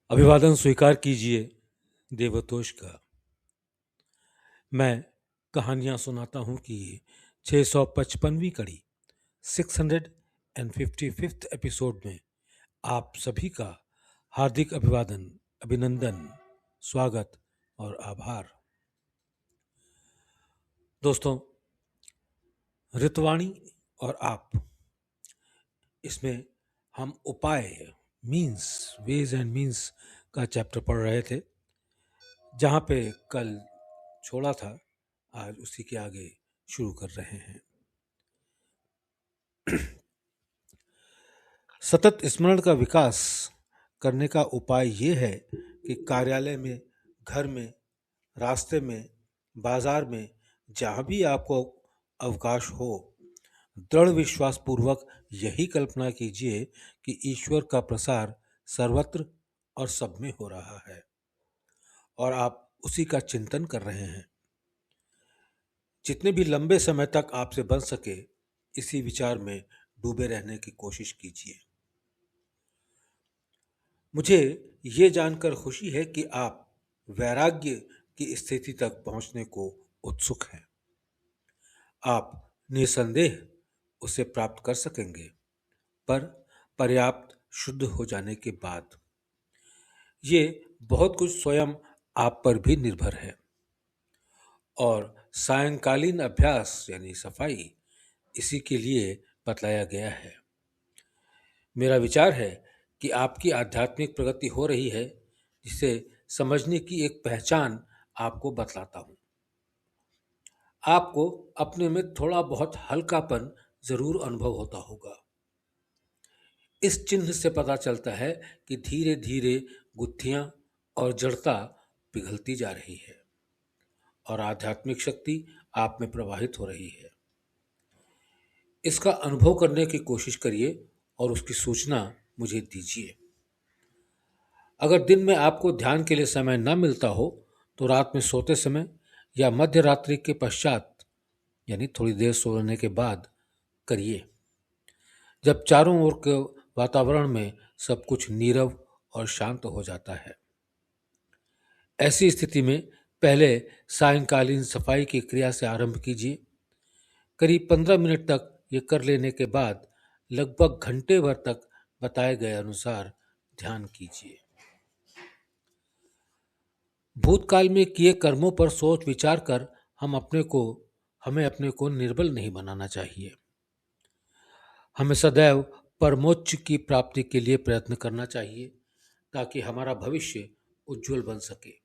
अभिवादन स्वीकार कीजिए देवतोष का। मैं कहानियां सुनाता हूं कि 655वीं कड़ी 655th एपिसोड में आप सभी का हार्दिक अभिवादन, अभिनंदन, स्वागत और आभार। दोस्तों, ऋतवाणी और आप, इसमें हम उपाय वेज एंड मीन्स का चैप्टर पढ़ रहे थे। जहाँ पे कल छोड़ा था, आज उसी के आगे शुरू कर रहे हैं। सतत स्मरण का विकास करने का उपाय ये है कि कार्यालय में, घर में, रास्ते में, बाजार में, जहाँ भी आपको अवकाश हो, दृढ़ विश्वास पूर्वक यही कल्पना कीजिए कि ईश्वर का प्रसार सर्वत्र और सब में हो रहा है और आप उसी का चिंतन कर रहे हैं। जितने भी लंबे समय तक आपसे बन सके, इसी विचार में डूबे रहने की कोशिश कीजिए। मुझे ये जानकर खुशी है कि आप वैराग्य की स्थिति तक पहुंचने को उत्सुक हैं। आप निसंदेह उसे प्राप्त कर सकेंगे, पर पर्याप्त शुद्ध हो जाने के बाद। ये बहुत कुछ स्वयं आप पर भी निर्भर है और सायंकालीन अभ्यास यानी सफाई इसी के लिए बतलाया गया है। मेरा विचार है कि आपकी आध्यात्मिक प्रगति हो रही है, जिसे समझने की एक पहचान आपको बतलाता हूं। आपको अपने में थोड़ा बहुत हल्कापन जरूर अनुभव होता होगा। इस चिन्ह से पता चलता है कि धीरे धीरे गुत्थियां और जड़ता पिघलती जा रही है और आध्यात्मिक शक्ति आप में प्रवाहित हो रही है। इसका अनुभव करने की कोशिश करिए और उसकी सूचना मुझे दीजिए। अगर दिन में आपको ध्यान के लिए समय न मिलता हो तो रात में सोते समय या मध्य रात्रि के पश्चात यानी थोड़ी देर सोने के बाद करिए, जब चारों ओर के वातावरण में सब कुछ नीरव और शांत हो जाता है। ऐसी स्थिति में पहले सायंकालीन सफाई की क्रिया से आरंभ कीजिए। करीब 15 मिनट तक ये कर लेने के बाद लगभग घंटे भर तक बताए गए अनुसार ध्यान कीजिए। भूतकाल में किए कर्मों पर सोच विचार कर हमें अपने को निर्बल नहीं बनाना चाहिए। हमें सदैव परमोच्च की प्राप्ति के लिए प्रयत्न करना चाहिए ताकि हमारा भविष्य उज्जवल बन सके।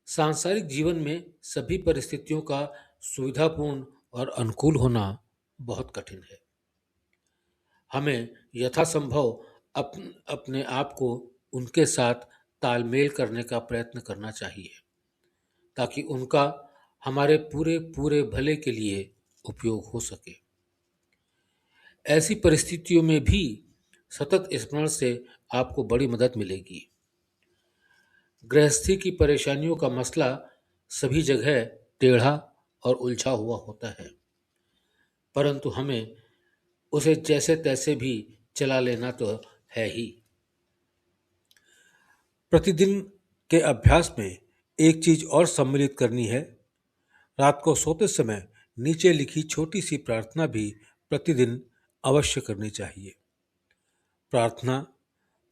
सांसारिक जीवन में सभी परिस्थितियों का सुविधापूर्ण और अनुकूल होना बहुत कठिन है। हमें यथासंभव अपने आप को उनके साथ तालमेल करने का प्रयत्न करना चाहिए ताकि उनका हमारे पूरे पूरे भले के लिए उपयोग हो सके। ऐसी परिस्थितियों में भी सतत स्मरण से आपको बड़ी मदद मिलेगी। गृहस्थी की परेशानियों का मसला सभी जगह टेढ़ा और उलझा हुआ होता है, परंतु हमें उसे जैसे तैसे भी चला लेना तो है ही। प्रतिदिन के अभ्यास में एक चीज और सम्मिलित करनी है। रात को सोते समय नीचे लिखी छोटी सी प्रार्थना भी प्रतिदिन अवश्य करनी चाहिए। प्रार्थना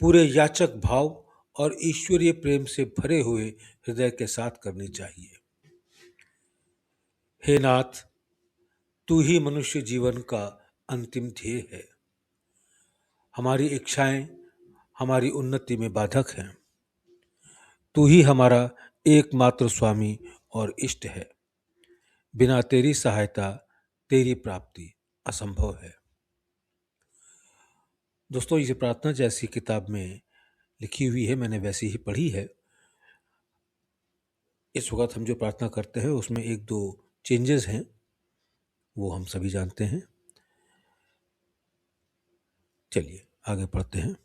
पूरे याचक भाव और ईश्वरीय प्रेम से भरे हुए हृदय के साथ करनी चाहिए। हे नाथ, तू ही मनुष्य जीवन का अंतिम ध्येय है। हमारी इच्छाएं हमारी उन्नति में बाधक हैं। तू ही हमारा एकमात्र स्वामी और इष्ट है। बिना तेरी सहायता तेरी प्राप्ति असंभव है। दोस्तों, ये प्रार्थना जैसी किताब में लिखी हुई है, मैंने वैसी ही पढ़ी है। इस वक्त हम जो प्रार्थना करते हैं उसमें एक दो चेंजेस हैं, वो हम सभी जानते हैं। चलिए आगे पढ़ते हैं।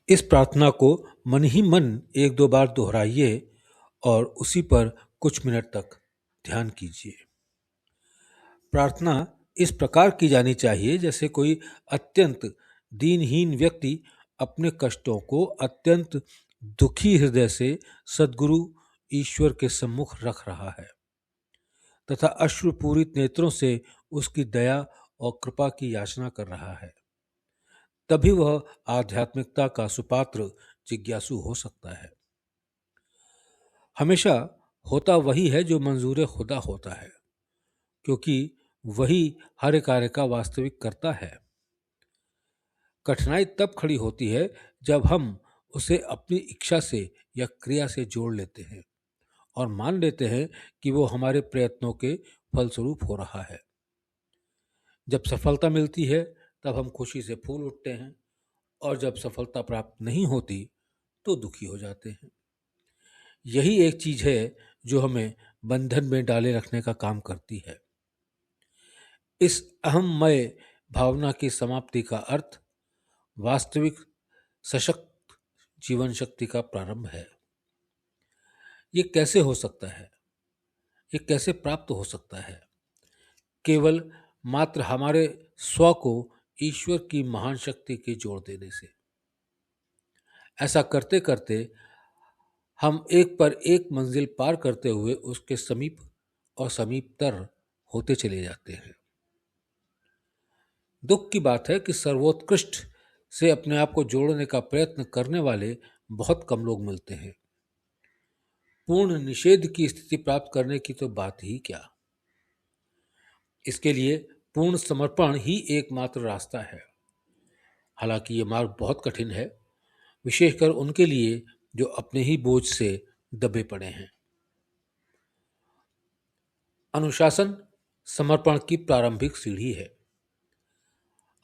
इस प्रार्थना को मन ही मन एक दो बार दोहराइए और उसी पर कुछ मिनट तक ध्यान कीजिए। प्रार्थना इस प्रकार की जानी चाहिए जैसे कोई अत्यंत दीनहीन व्यक्ति अपने कष्टों को अत्यंत दुखी हृदय से सद्गुरु ईश्वर के सम्मुख रख रहा है तथा अश्रुपूरित नेत्रों से उसकी दया और कृपा की याचना कर रहा है, तभी वह आध्यात्मिकता का सुपात्र जिज्ञासु हो सकता है। हमेशा होता वही है जो मंजूर खुदा होता है, क्योंकि वही हर कार्य का वास्तविक करता है। कठिनाई तब खड़ी होती है जब हम उसे अपनी इच्छा से या क्रिया से जोड़ लेते हैं और मान लेते हैं कि वो हमारे प्रयत्नों के फलस्वरूप हो रहा है। जब सफलता मिलती है तब हम खुशी से फूल उठते हैं, और जब सफलता प्राप्त नहीं होती तो दुखी हो जाते हैं। यही एक चीज है जो हमें बंधन में डाले रखने का काम करती है। इस अहममय भावना की समाप्ति का अर्थ वास्तविक सशक्त जीवन शक्ति का प्रारंभ है। ये कैसे हो सकता है? ये कैसे प्राप्त हो सकता है? केवल मात्र हमारे स्व को ईश्वर की महान शक्ति के जोड़ देने से। ऐसा करते करते हम एक पर एक मंजिल पार करते हुए उसके समीप और समीपतर होते चले जाते हैं। दुख की बात है कि सर्वोत्कृष्ट से अपने आप को जोड़ने का प्रयत्न करने वाले बहुत कम लोग मिलते हैं। पूर्ण निषेध की स्थिति प्राप्त करने की तो बात ही क्या। इसके लिए पूर्ण समर्पण ही एकमात्र रास्ता है। हालांकि ये मार्ग बहुत कठिन है, विशेषकर उनके लिए जो अपने ही बोझ से दबे पड़े हैं। अनुशासन समर्पण की प्रारंभिक सीढ़ी है।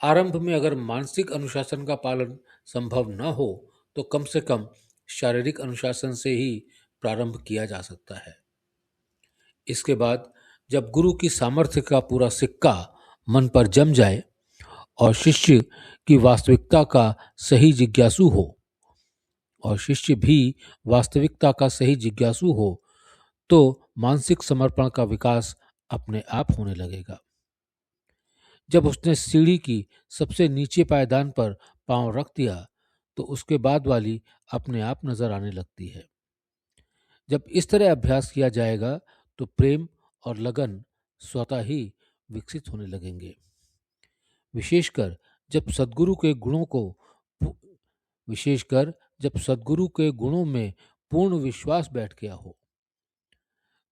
आरंभ में अगर मानसिक अनुशासन का पालन संभव न हो तो कम से कम शारीरिक अनुशासन से ही प्रारंभ किया जा सकता है। इसके बाद जब गुरु की सामर्थ्य का पूरा सिक्का मन पर जम जाए और शिष्य की वास्तविकता का सही जिज्ञासु हो और शिष्य भी वास्तविकता का सही जिज्ञासु हो तो मानसिक समर्पण का विकास अपने आप होने लगेगा। जब उसने सीढ़ी की सबसे नीचे पायदान पर पांव रख दिया तो उसके बाद वाली अपने आप नजर आने लगती है। जब इस तरह अभ्यास किया जाएगा तो प्रेम और लगन स्वतः ही विकसित होने लगेंगे। विशेषकर जब सद्गुरु के गुणों को विशेषकर जब सद्गुरु के गुणों में पूर्ण विश्वास बैठ गया हो।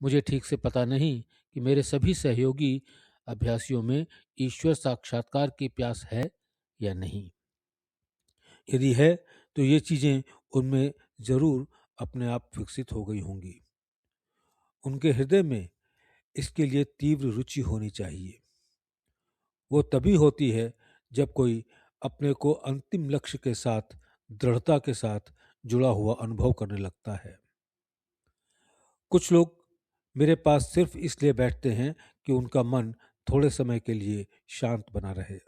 मुझे ठीक से पता नहीं कि मेरे सभी सहयोगी अभ्यासियों में ईश्वर साक्षात्कार की प्यास है या नहीं। यदि है तो ये चीजें उनमें जरूर अपने आप विकसित हो गई होंगी। उनके हृदय में इसके लिए तीव्र रुचि होनी चाहिए। वो तभी होती है जब कोई अपने को अंतिम लक्ष्य के साथ दृढ़ता के साथ जुड़ा हुआ अनुभव करने लगता है। कुछ लोग मेरे पास सिर्फ इसलिए बैठते हैं कि उनका मन थोड़े समय के लिए शांत बना रहे।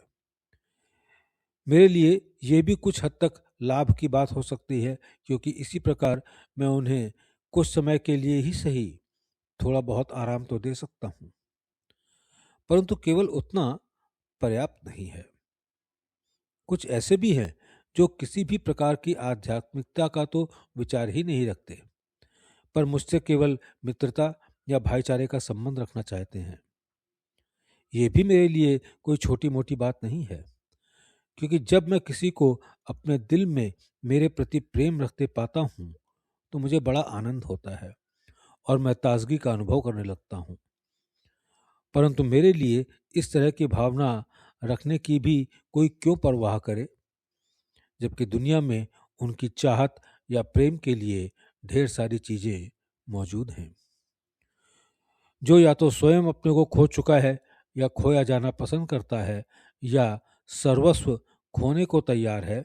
मेरे लिए ये भी कुछ हद तक लाभ की बात हो सकती है, क्योंकि इसी प्रकार मैं उन्हें कुछ समय के लिए ही सही थोड़ा बहुत आराम तो दे सकता हूँ, परंतु केवल उतना पर्याप्त नहीं है। कुछ ऐसे भी हैं जो किसी भी प्रकार की आध्यात्मिकता का तो विचार ही नहीं रखते, पर मुझसे केवल मित्रता या भाईचारे का संबंध रखना चाहते हैं। ये भी मेरे लिए कोई छोटी मोटी बात नहीं है, क्योंकि जब मैं किसी को अपने दिल में मेरे प्रति प्रेम रखते पाता हूँ तो मुझे बड़ा आनंद होता है और मैं ताजगी का अनुभव करने लगता हूँ। परंतु मेरे लिए इस तरह की भावना रखने की भी कोई क्यों परवाह करे, जबकि दुनिया में उनकी चाहत या प्रेम के लिए ढेर सारी चीजें मौजूद हैं। जो या तो स्वयं अपने को खो चुका है या खोया जाना पसंद करता है या सर्वस्व खोने को तैयार है,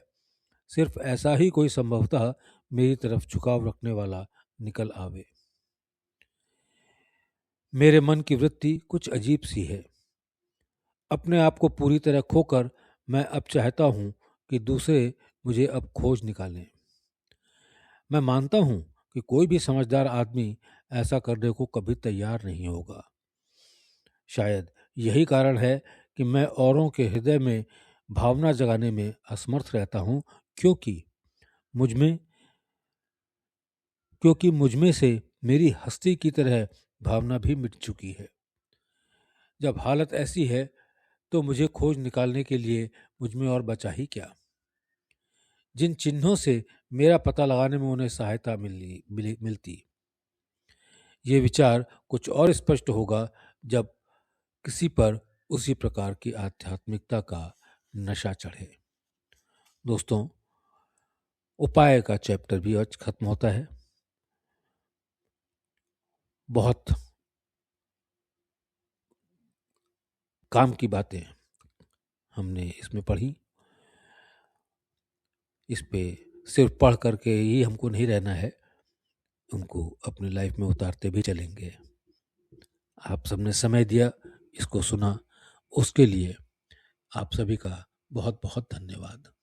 सिर्फ ऐसा ही कोई संभवतः मेरी तरफ झुकाव रखने वाला निकल आवे। मेरे मन की वृत्ति कुछ अजीब सी है। अपने आप को पूरी तरह खोकर मैं अब चाहता हूं कि दूसरे मुझे अब खोज निकालें। मैं मानता हूं कि कोई भी समझदार आदमी ऐसा करने को कभी तैयार नहीं होगा। शायद यही कारण है कि मैं औरों के हृदय में भावना जगाने में असमर्थ रहता हूं, क्योंकि मुझमें क्योंकि मुझमें से मेरी हस्ती की तरह भावना भी मिट चुकी है। जब हालत ऐसी है तो मुझे खोज निकालने के लिए मुझमें और बचा ही क्या। जिन चिन्हों से मेरा पता लगाने में उन्हें सहायता मिलती, ये विचार कुछ और स्पष्ट होगा जब किसी पर उसी प्रकार की आध्यात्मिकता का नशा चढ़े। दोस्तों, उपाय का चैप्टर भी आज खत्म होता है। बहुत काम की बातें हमने इसमें पढ़ी। इस पे सिर्फ पढ़ करके ही हमको नहीं रहना है, उनको अपनी लाइफ में उतारते भी चलेंगे। आप सबने समय दिया, इसको सुना, उसके लिए आप सभी का बहुत बहुत धन्यवाद।